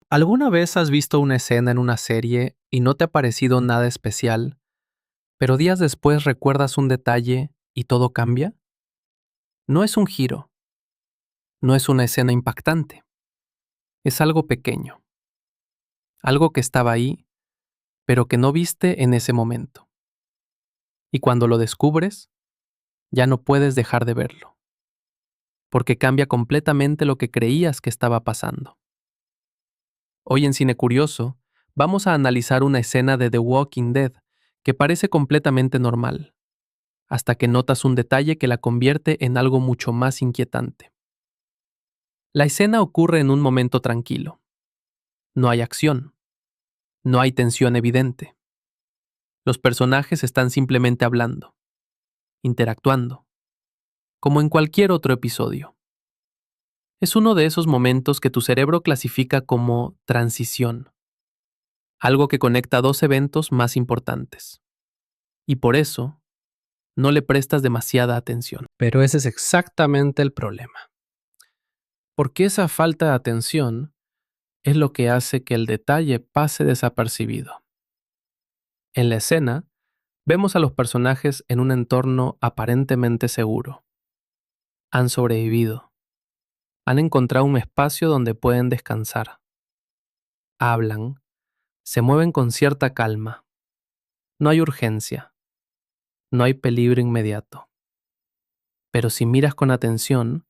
¿Alguna vez has visto una escena en una serie y no te ha parecido nada especial, pero días después recuerdas un detalle y todo cambia? No es un giro, no es una escena impactante, es algo pequeño, algo que estaba ahí, pero que no viste en ese momento. Y cuando lo descubres, ya no puedes dejar de verlo, porque cambia completamente lo que creías que estaba pasando. Hoy en Cine Curioso, vamos a analizar una escena de The Walking Dead que parece completamente normal, hasta que notas un detalle que la convierte en algo mucho más inquietante. La escena ocurre en un momento tranquilo. No hay acción, no hay tensión evidente. Los personajes están simplemente hablando, interactuando, como en cualquier otro episodio. Es uno de esos momentos que tu cerebro clasifica como transición, algo que conecta dos eventos más importantes. Y por eso, no le prestas demasiada atención. Pero ese es exactamente el problema. Porque esa falta de atención es lo que hace que el detalle pase desapercibido. En la escena, vemos a los personajes en un entorno aparentemente seguro. Han sobrevivido. Han encontrado un espacio donde pueden descansar. Hablan. Se mueven con cierta calma. No hay urgencia. No hay peligro inmediato. Pero si miras con atención,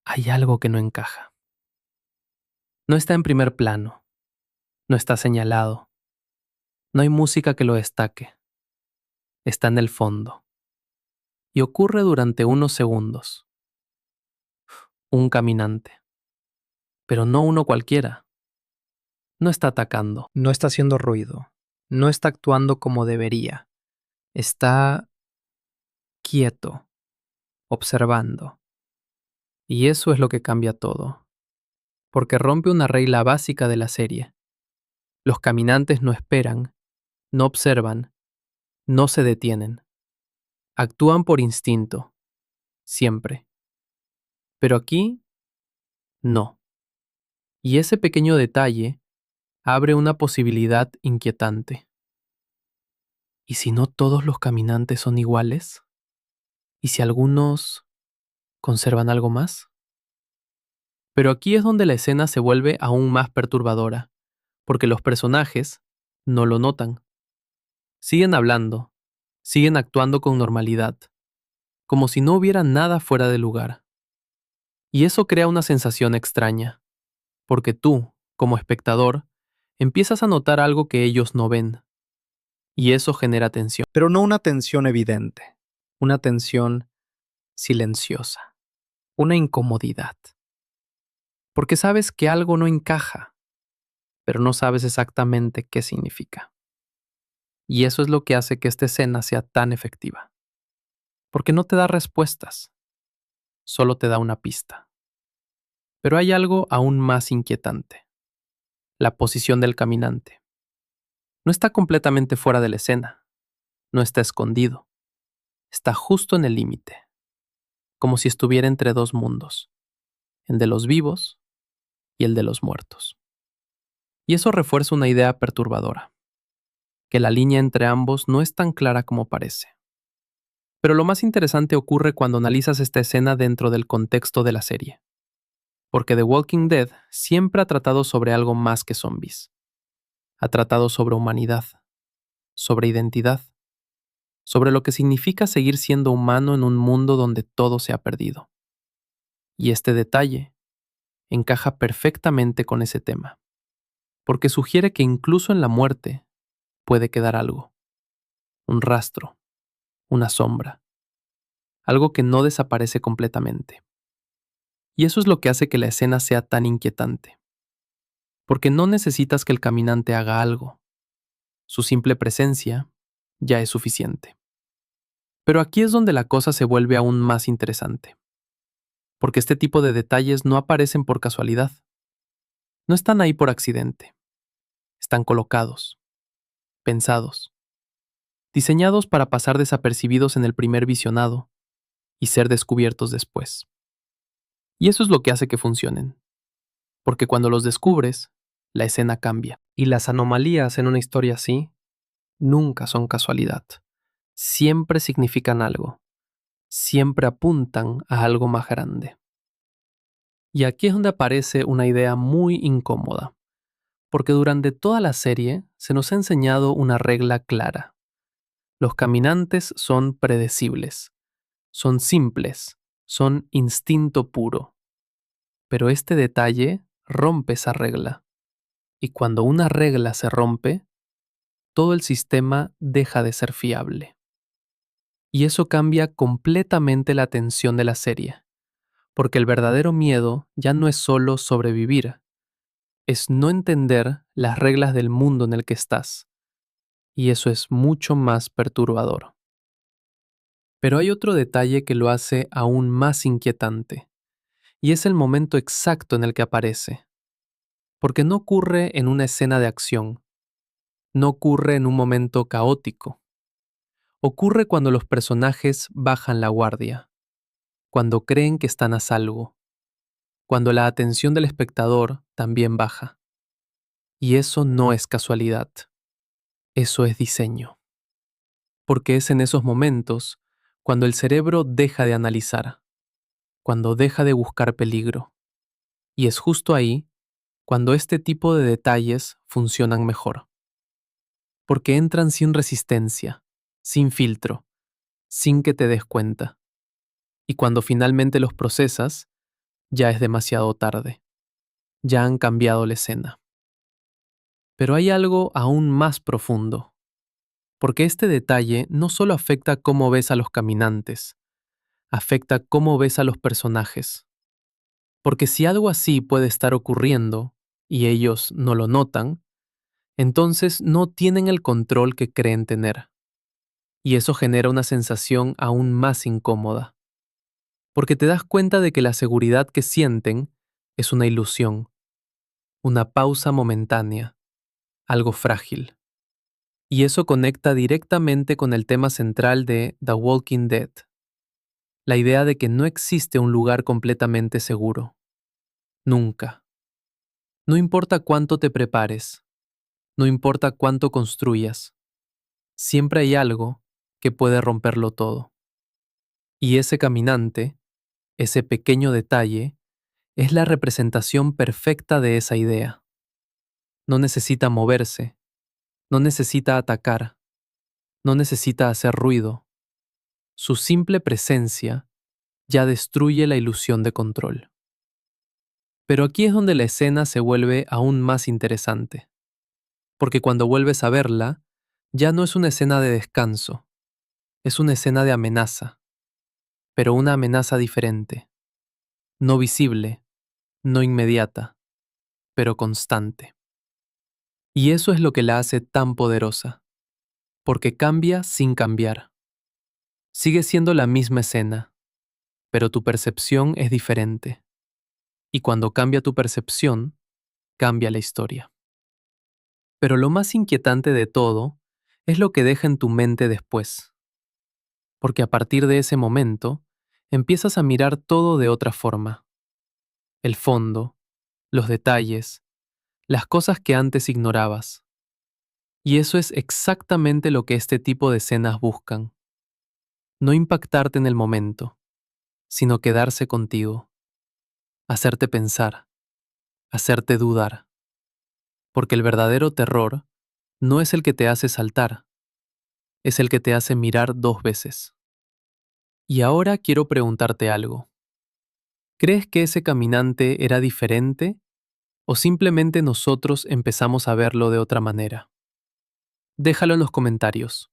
hay algo que no encaja. No está en primer plano. No está señalado. No hay música que lo destaque. Está en el fondo. Y ocurre durante unos segundos. Un caminante. Pero no uno cualquiera. No está atacando. No está haciendo ruido. No está actuando como debería. Está quieto, observando. Y eso es lo que cambia todo. Porque rompe una regla básica de la serie. Los caminantes no esperan, no observan, no se detienen. Actúan por instinto. Siempre. Pero aquí, no. Y ese pequeño detalle abre una posibilidad inquietante. ¿Y si no todos los caminantes son iguales? ¿Y si algunos conservan algo más? Pero aquí es donde la escena se vuelve aún más perturbadora, porque los personajes no lo notan. Siguen hablando, siguen actuando con normalidad, como si no hubiera nada fuera de lugar. Y eso crea una sensación extraña, porque tú, como espectador, empiezas a notar algo que ellos no ven. Y eso genera tensión. Pero no una tensión evidente, una tensión silenciosa, una incomodidad. Porque sabes que algo no encaja, pero no sabes exactamente qué significa. Y eso es lo que hace que esta escena sea tan efectiva. Porque no te da respuestas, solo te da una pista. Pero hay algo aún más inquietante. La posición del caminante. No está completamente fuera de la escena, no está escondido. Está justo en el límite, como si estuviera entre dos mundos, el de los vivos y el de los muertos. Y eso refuerza una idea perturbadora, que la línea entre ambos no es tan clara como parece. Pero lo más interesante ocurre cuando analizas esta escena dentro del contexto de la serie. Porque The Walking Dead siempre ha tratado sobre algo más que zombies. Ha tratado sobre humanidad, sobre identidad, sobre lo que significa seguir siendo humano en un mundo donde todo se ha perdido. Y este detalle encaja perfectamente con ese tema, porque sugiere que incluso en la muerte puede quedar algo, un rastro, una sombra, algo que no desaparece completamente. Y eso es lo que hace que la escena sea tan inquietante, porque no necesitas que el caminante haga algo, su simple presencia ya es suficiente. Pero aquí es donde la cosa se vuelve aún más interesante, porque este tipo de detalles no aparecen por casualidad, no están ahí por accidente, están colocados, pensados, diseñados para pasar desapercibidos en el primer visionado y ser descubiertos después. Y eso es lo que hace que funcionen, porque cuando los descubres, la escena cambia. Y las anomalías en una historia así nunca son casualidad. Siempre significan algo. Siempre apuntan a algo más grande. Y aquí es donde aparece una idea muy incómoda, porque durante toda la serie se nos ha enseñado una regla clara. Los caminantes son predecibles, son simples, son instinto puro. Pero este detalle rompe esa regla. Y cuando una regla se rompe, todo el sistema deja de ser fiable. Y eso cambia completamente la tensión de la serie, porque el verdadero miedo ya no es solo sobrevivir, es no entender las reglas del mundo en el que estás. Y eso es mucho más perturbador. Pero hay otro detalle que lo hace aún más inquietante, y es el momento exacto en el que aparece. Porque no ocurre en una escena de acción, no ocurre en un momento caótico. Ocurre cuando los personajes bajan la guardia, cuando creen que están a salvo, cuando la atención del espectador también baja. Y eso no es casualidad, eso es diseño. Porque es en esos momentos cuando el cerebro deja de analizar, cuando deja de buscar peligro. Y es justo ahí cuando este tipo de detalles funcionan mejor. Porque entran sin resistencia, sin filtro, sin que te des cuenta. Y cuando finalmente los procesas, ya es demasiado tarde. Ya han cambiado la escena. Pero hay algo aún más profundo, porque este detalle no solo afecta cómo ves a los caminantes, afecta cómo ves a los personajes. Porque si algo así puede estar ocurriendo y ellos no lo notan, entonces no tienen el control que creen tener. Y eso genera una sensación aún más incómoda, porque te das cuenta de que la seguridad que sienten es una ilusión, una pausa momentánea, algo frágil. Y eso conecta directamente con el tema central de The Walking Dead, la idea de que no existe un lugar completamente seguro. Nunca. No importa cuánto te prepares, no importa cuánto construyas, siempre hay algo que puede romperlo todo. Y ese caminante, ese pequeño detalle, es la representación perfecta de esa idea. No necesita moverse, no necesita atacar, no necesita hacer ruido. Su simple presencia ya destruye la ilusión de control. Pero aquí es donde la escena se vuelve aún más interesante, porque cuando vuelves a verla, ya no es una escena de descanso, es una escena de amenaza, pero una amenaza diferente, no visible, no inmediata, pero constante. Y eso es lo que la hace tan poderosa, porque cambia sin cambiar. Sigue siendo la misma escena, pero tu percepción es diferente. Y cuando cambia tu percepción, cambia la historia. Pero lo más inquietante de todo es lo que deja en tu mente después. Porque a partir de ese momento, empiezas a mirar todo de otra forma. El fondo, los detalles, las cosas que antes ignorabas. Y eso es exactamente lo que este tipo de escenas buscan. No impactarte en el momento, sino quedarse contigo, hacerte pensar, hacerte dudar. Porque el verdadero terror no es el que te hace saltar, es el que te hace mirar dos veces. Y ahora quiero preguntarte algo. ¿Crees que ese caminante era diferente o simplemente nosotros empezamos a verlo de otra manera? Déjalo en los comentarios,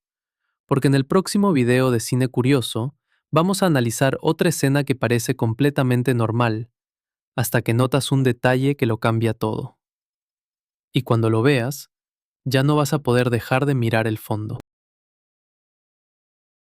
porque en el próximo video de Cine Curioso vamos a analizar otra escena que parece completamente normal, hasta que notas un detalle que lo cambia todo. Y cuando lo veas, ya no vas a poder dejar de mirar el fondo.